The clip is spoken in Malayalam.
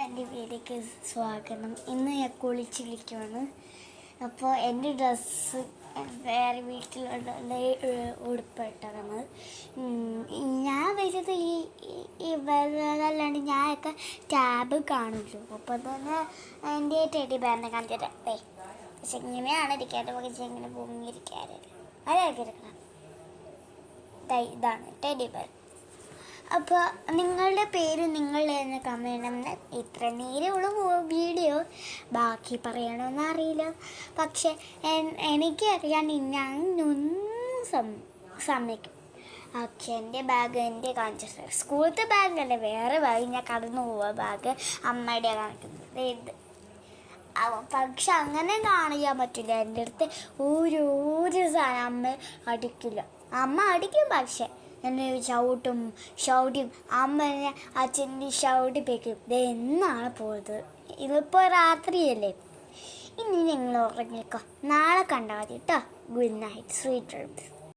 എൻ്റെ വീട്ടിലേക്ക് സ്വാഗതം. ഇന്ന് ഞാൻ കുളിച്ചിരിക്കുകയാണ്. അപ്പോൾ എൻ്റെ ഡ്രസ്സ് വേറെ വീട്ടിലുള്ള ഉടുപ്പിട്ടതാണ്. ഞാൻ വരുന്നത് ഈ വെള്ളമല്ലാണ്ട് ഞാനൊക്കെ ടാബ് കാണിച്ചു. അപ്പോൾ തന്നെ എൻ്റെ ടെഡി ബെയറിനെ കാണിച്ചിട്ട് പക്ഷെ ഇങ്ങനെയാണ് ഇരിക്കാറ്, പക്ഷെ ഇങ്ങനെ പൊങ്ങിയിരിക്കാറില്ല. അതായിരിക്കും ഇരിക്കണം. ഇതാണ് ടെഡി ബെയർ. അപ്പോൾ നിങ്ങളുടെ പേര് നിങ്ങൾ തന്നെ കമന്റ്. ഇത്ര നേരമുള്ള വീഡിയോ ബാക്കി പറയണമെന്ന് അറിയില്ല, പക്ഷെ എനിക്കറിയാൻ ഞാൻ സമ്മതിക്കും. പക്ഷെ എൻ്റെ ബാഗ് എൻ്റെ കാണിച്ചിട്ട് സ്കൂളത്തെ ബാഗല്ലേ, വേറെ ബാഗ് ഞാൻ കടന്നു പോവുക ബാഗ് അമ്മയുടെ കാണിക്കുന്നത് ഇത്. പക്ഷെ അങ്ങനെ കാണിക്കാൻ പറ്റില്ല. എൻ്റെ അടുത്ത് ഒരു സാധനം അമ്മ അടിക്കില്ല. അമ്മ അടിക്കും, പക്ഷെ എന്നെ ഷൗട്ടിയും അമ്മ എന്നെ അച്ഛൻ്റെ ഷൗട്ടിപ്പിക്കും. ഇത് എന്നാണ് പോയത്? ഇതിപ്പോൾ രാത്രിയല്ലേ. ഇനി നിങ്ങൾ ഉറങ്ങിക്കോ, നാളെ കണ്ടാൽ മതി കേട്ടോ. Good night, sweet dreams.